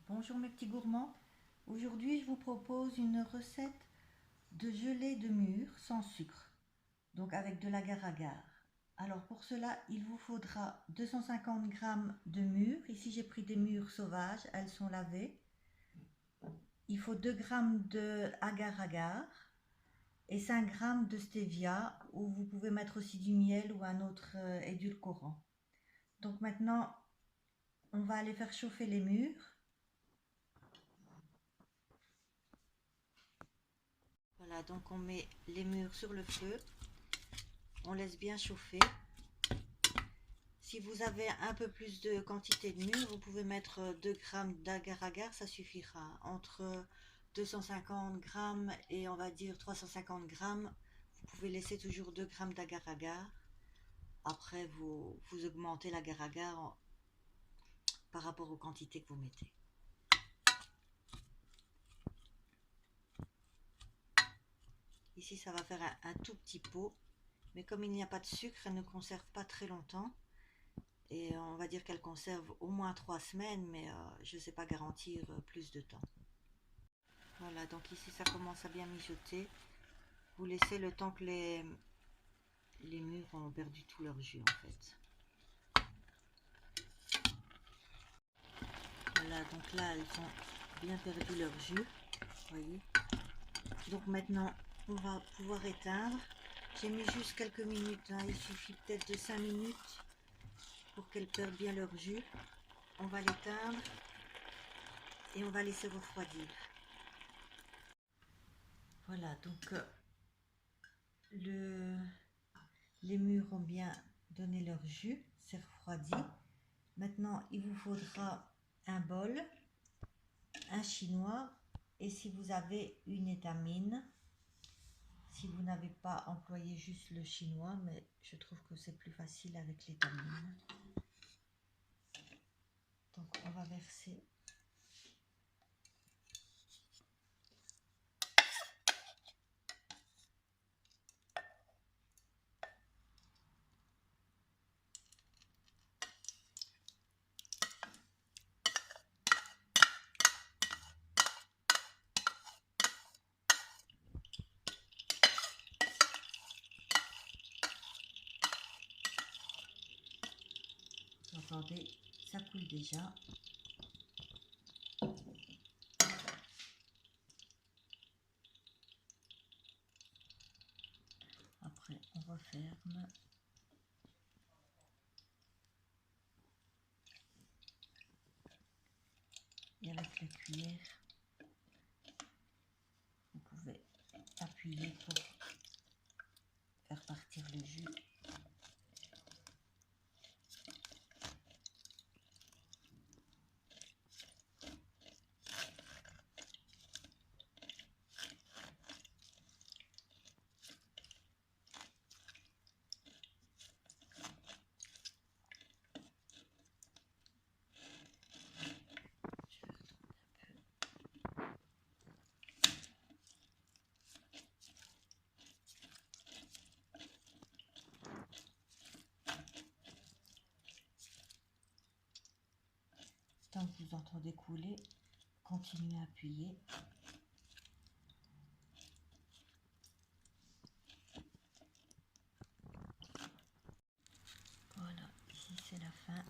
Bonjour mes petits gourmands, aujourd'hui je vous propose une recette de gelée de mûre sans sucre, donc avec de l'agar-agar. Alors pour cela il vous faudra 250 g de mûre, ici j'ai pris des mûres sauvages, elles sont lavées. Il faut 2 g de agar-agar et 5 g de stevia, ou vous pouvez mettre aussi du miel ou un autre édulcorant. Donc maintenant on va aller faire chauffer les mûres. Voilà, donc on met les mûres sur le feu, on laisse bien chauffer. Si vous avez un peu plus de quantité de mûres, vous pouvez mettre 2 g d'agar-agar, ça suffira. Entre 250 g et on va dire 350 g, vous pouvez laisser toujours 2 g d'agar-agar. Après, vous augmentez l'agar-agar par rapport aux quantités que vous mettez. Ici, ça va faire un tout petit pot, mais comme il n'y a pas de sucre, elle ne conserve pas très longtemps. Et on va dire qu'elle conserve au moins 3 semaines, mais je ne sais pas garantir plus de temps. Voilà, donc ici ça commence à bien mijoter. Vous laissez le temps que les mûres ont perdu tout leur jus en fait. Voilà, donc là elles ont bien perdu leur jus, voyez. Donc maintenant on va pouvoir éteindre. J'ai mis juste quelques minutes, hein. Il suffit peut-être de 5 minutes pour qu'elles perdent bien leur jus. On va l'éteindre et on va laisser refroidir. Voilà, donc les mûres ont bien donné leur jus, c'est refroidi. Maintenant, il vous faudra un bol, un chinois, et si vous avez une étamine. Si vous n'avez pas, employé juste le chinois, mais je trouve que c'est plus facile avec l'étamine. Donc on va verser . Vous entendez, ça coule déjà. Après, on referme. Et avec la cuillère, vous pouvez appuyer pour faire partir le jus. Tant que vous entendez couler, continuez à appuyer. Voilà, ici c'est la fin.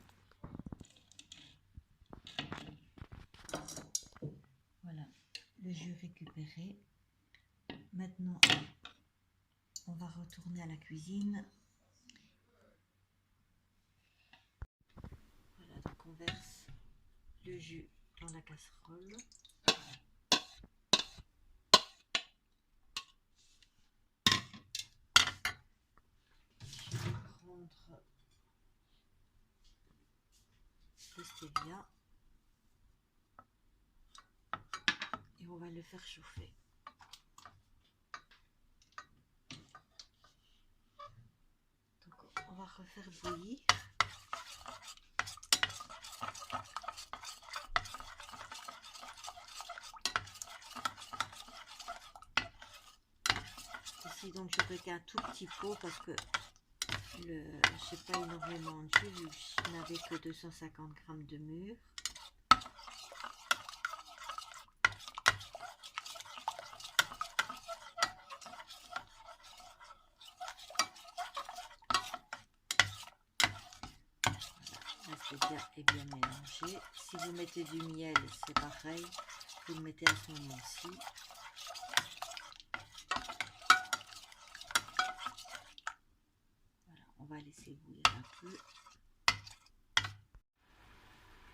Voilà, le jus récupéré. Maintenant, on va retourner à la cuisine. Voilà, donc on verse le jus dans la casserole. Je vais prendre le stevia et on va le faire chauffer. Donc on va refaire bouillir. Ici donc j'aurai qu'un tout petit pot parce que j'ai pas énormément de jus, je n'avais que 250 g de mûre. mélanger. Si vous mettez du miel, c'est pareil, vous le mettez à ce moment-ci. Voilà, on va laisser bouillir un peu.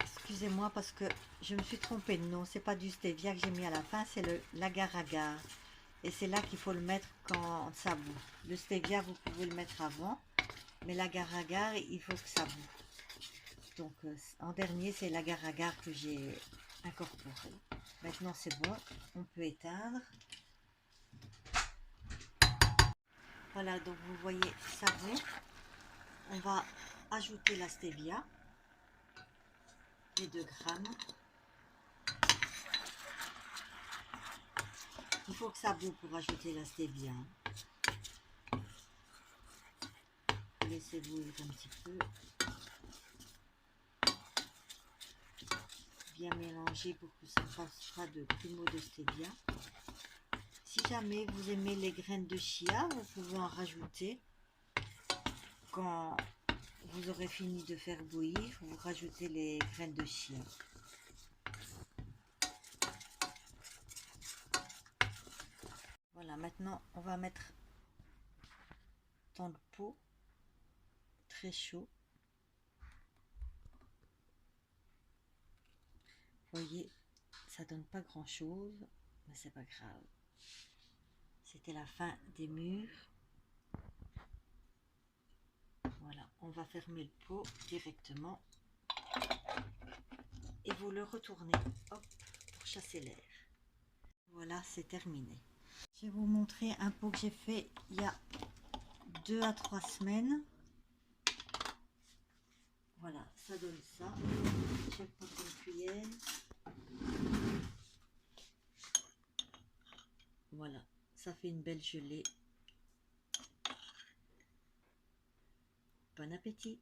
Excusez-moi parce que je me suis trompée de nom, c'est pas du stevia que j'ai mis à la fin, c'est l'agar-agar. Et c'est là qu'il faut le mettre quand ça bout. Le stevia, vous pouvez le mettre avant, mais l'agar-agar, il faut que ça bout. Donc en dernier, c'est l'agar-agar que j'ai incorporé. Maintenant c'est bon, on peut éteindre. Voilà, donc vous voyez, ça bout. On va ajouter la stevia, les 2 grammes. Il faut que ça bout pour ajouter la stevia. Laissez bouillir un petit peu. Bien mélanger pour que ça ne fasse pas de grumeaux de stevia. Si jamais vous aimez les graines de chia, vous pouvez en rajouter. Quand vous aurez fini de faire bouillir, vous rajoutez les graines de chia. Voilà, maintenant on va mettre dans le pot très chaud. Vous voyez, ça donne pas grand chose, mais c'est pas grave. C'était la fin des mûres. Voilà, on va fermer le pot directement et vous le retournez, hop, pour chasser l'air. Voilà, c'est terminé. Je vais vous montrer un pot que j'ai fait il y a 2 à 3 semaines. Voilà, ça donne ça. Je vais prendre une cuillère. Voilà, ça fait une belle gelée. Bon appétit!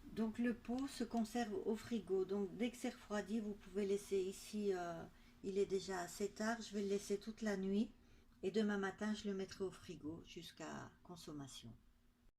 Donc le pot se conserve au frigo. Donc dès que c'est refroidi, vous pouvez laisser ici. Il est déjà assez tard. Je vais le laisser toute la nuit. Et demain matin, je le mettrai au frigo jusqu'à consommation.